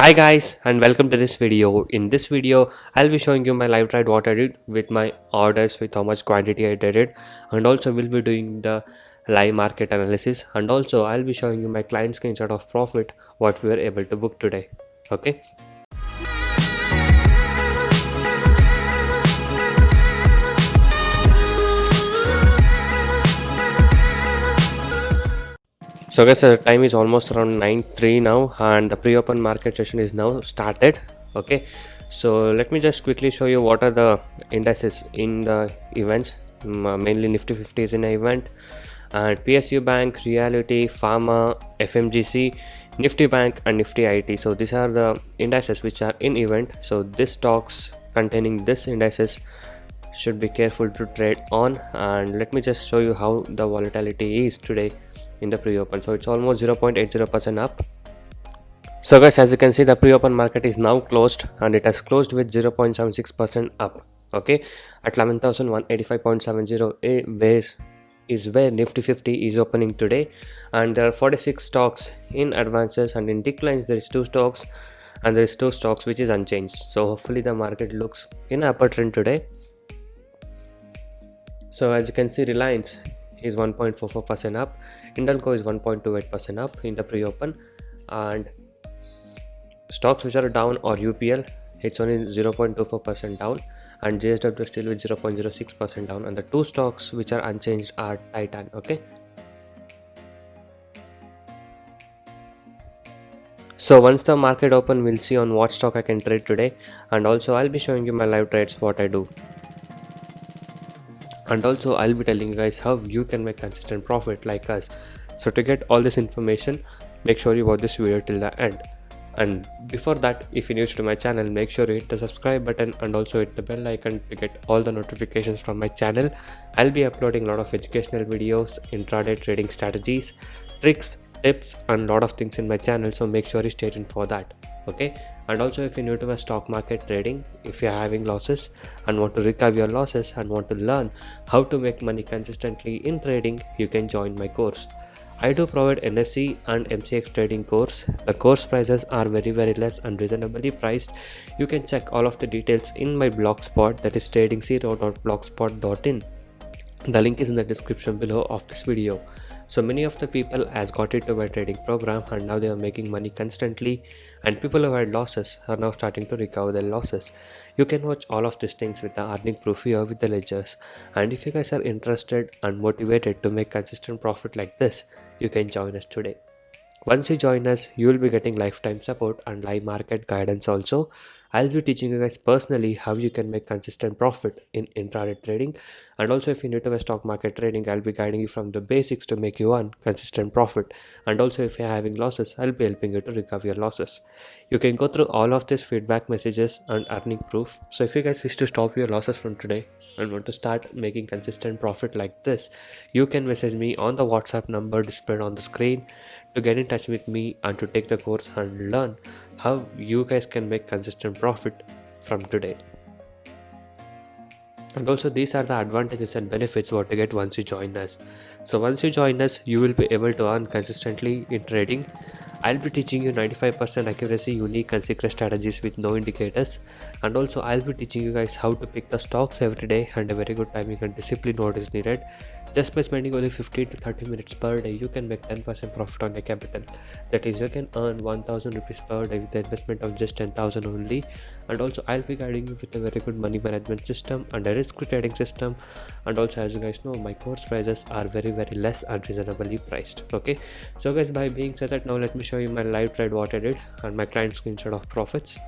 Hi guys and welcome to this video. In this video, I'll be showing you my live trade what I did with my orders, with how much quantity I did it, and also we'll be doing the live market analysis, and also I'll be showing you my client screenshot of profit what we were able to book today. Okay. So guys, the time is almost around 9:03 now, and the pre-open market session is now started. Okay, so let me just quickly show you what are the indices in the events. Mainly Nifty 50 is in an event, and PSU Bank, Reality, Pharma, FMGC, Nifty Bank, and Nifty IT. So these are the indices which are in event. So these stocks containing this indices should be careful to trade on, and let me just show you how the volatility is today in the pre-open. So it's almost 0.80% up. So guys, as you can see, the pre-open market is now closed, and it has closed with 0.76% up. Okay, at 11,185.70 where Nifty 50 is opening today, and there are 46 stocks in advances, and in declines there is two stocks, and there is two stocks which is unchanged. So hopefully the market looks in upper trend today. So as you can see, Reliance is 1.44% up, Indenco is 1.28% up in the pre-open, and stocks which are down or UPL, it's only 0.24% down, and JSW still with 0.06% down, and the two stocks which are unchanged are Titan. Okay. So once the market open, we'll see on what stock I can trade today, and also I'll be showing you my live trades what I do. And also I'll be telling you guys how you can make consistent profit like us. So to get all this information, make sure you watch this video till the end. And before that, if you're new to my channel, make sure you hit the subscribe button and also hit the bell icon to get all the notifications from my channel. I'll be uploading a lot of educational videos, intraday trading strategies, tricks, tips, and a lot of things in my channel, so make sure you stay tuned for that. Okay. And also, if you're new to a stock market trading, if you're having losses and want to recover your losses and want to learn how to make money consistently in trading, you can join my course. I do provide NSE and MCX trading course. The course prices are very less and reasonably priced. You can check all of the details in my blogspot, that is tradingzero.blogspot.in. The link is in the description below of this video. So many of the people has got into my trading program, and now they are making money constantly, and people who had losses are now starting to recover their losses. You can watch all of these things with the earning proof here with the ledgers, and if you guys are interested and motivated to make consistent profit like this, you can join us today. Once you join us, you will be getting lifetime support and live market guidance also. I'll be teaching you guys personally how you can make consistent profit in intraday trading. And also, if you're new to stock market trading, I'll be guiding you from the basics to make you earn consistent profit. And also, if you're having losses, I'll be helping you to recover your losses. You can go through all of these feedback messages and earning proof. So if you guys wish to stop your losses from today and want to start making consistent profit like this, you can message me on the WhatsApp number displayed on the screen to get in touch with me and to take the course and learn how you guys can make consistent profit from today. And also, these are the advantages and benefits what you get once you join us. So once you join us, you will be able to earn consistently in trading. I'll be teaching you 95% accuracy, unique and secret strategies with no indicators. And also, I'll be teaching you guys how to pick the stocks every day, and a very good timing and discipline what is needed. Just by spending only 15 to 30 minutes per day, you can make 10% profit on your capital. That is, you can earn 1000 rupees per day with the investment of just 10,000 only. And also, I'll be guiding you with a very good money management system and a risk trading system. And also, as you guys know, my course prices are very less and reasonably priced. Okay, so guys, by being said that, now let me show you my live trade what I did and my client screenshot of profits.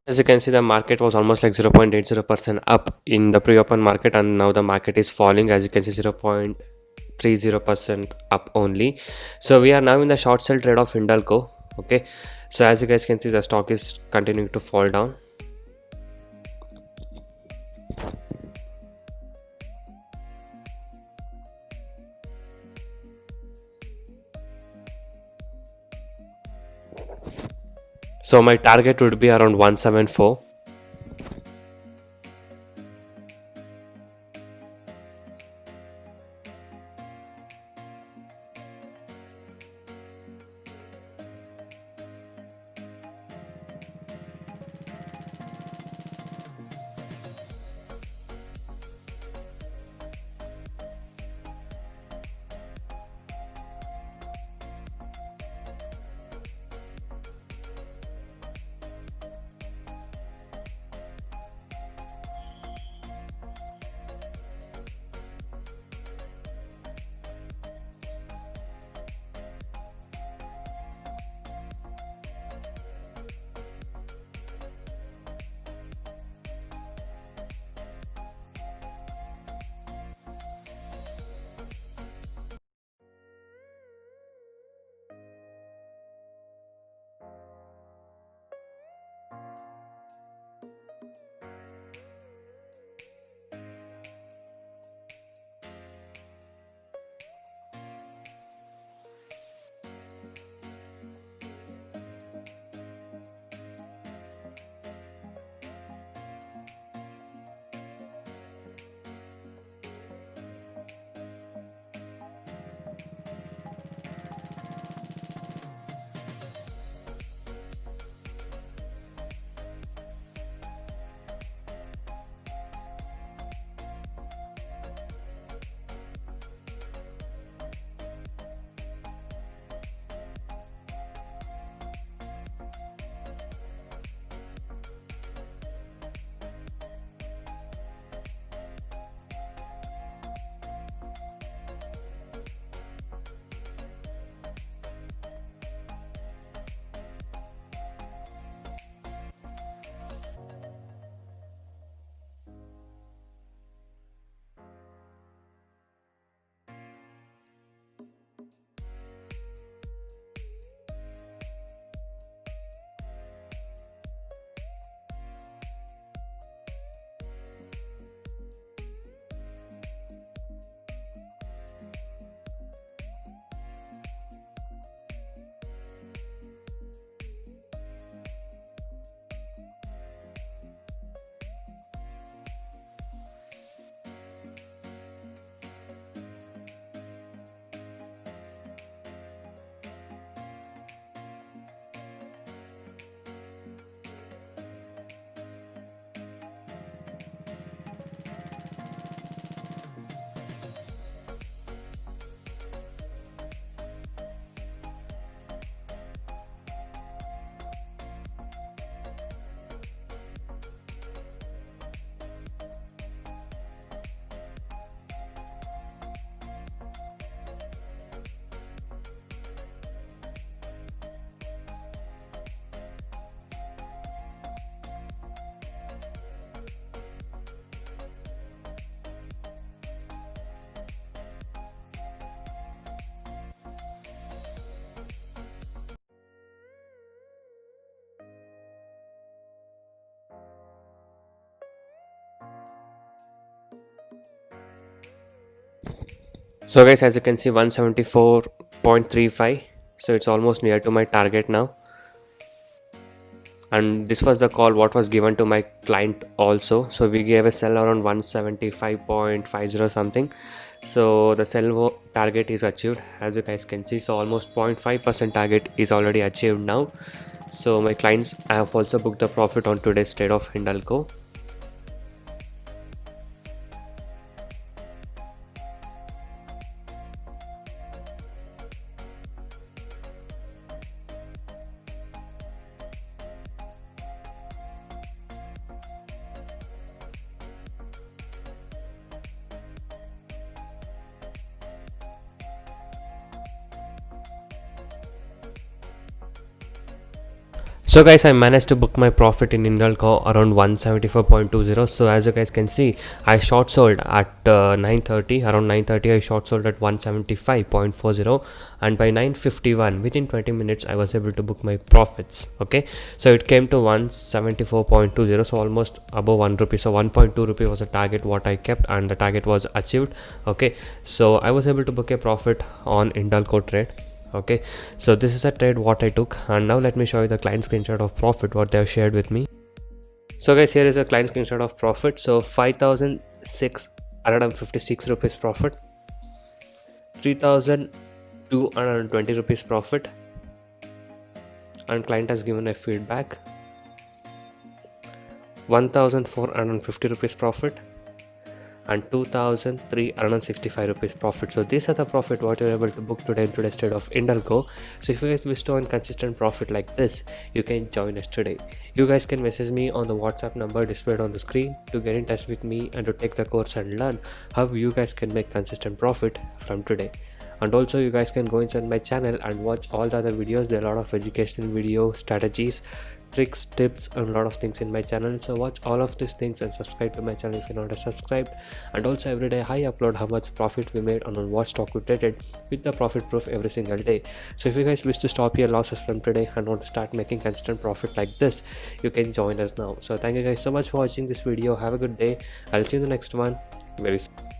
As you can see, the market was almost like 0.80% up in the pre-open market, and now the market is falling. As you can see, 0.30% up only. So we are now in the short sell trade of Hindalco. Okay, so as you guys can see, the stock is continuing to fall down. So my target would be around 174. So guys, as you can see, 174.35, so it's almost near to my target now. And this was the call what was given to my client also. So we gave a sell around 175.50 something. So the sell target is achieved, as you guys can see. So almost 0.5% target is already achieved now. So my clients, I have also booked the profit on today's trade of Hindalco. So guys, I managed to book my profit in Hindalco around 174.20. So as you guys can see, I short sold at 9:30, around 9:30 I short sold at 175.40, and by 9:51 within 20 minutes I was able to book my profits. Okay, so it came to 174.20, so almost above 1 rupee. So 1.2 rupee was the target what I kept, and the target was achieved. Okay, so I was able to book a profit on Hindalco trade. Okay, so this is a trade what I took, and now let me show you the client screenshot of profit what they have shared with me. So guys, here is a client screenshot of profit. So 5,656 rupees profit, 3,220 rupees profit, and client has given a feedback, 1,450 rupees profit, and 2,365 rupees profit. So these are the profit what you're able to book today in today's trade of Hindalco. So if you guys wish to earn consistent profit like this, you can join us today. You guys can message me on the WhatsApp number displayed on the screen to get in touch with me and to take the course and learn how you guys can make consistent profit from today. And also you guys can go inside my channel and watch all the other videos. There are a lot of educational videos, strategies, tricks, tips, and a lot of things in my channel. So watch all of these things and subscribe to my channel if you're not subscribed. And also every day I upload how much profit we made on what stock we traded with the profit proof every single day. So if you guys wish to stop your losses from today and want to start making consistent profit like this, you can join us now. So thank you guys so much for watching this video. Have a good day. I'll see you in the next one very soon.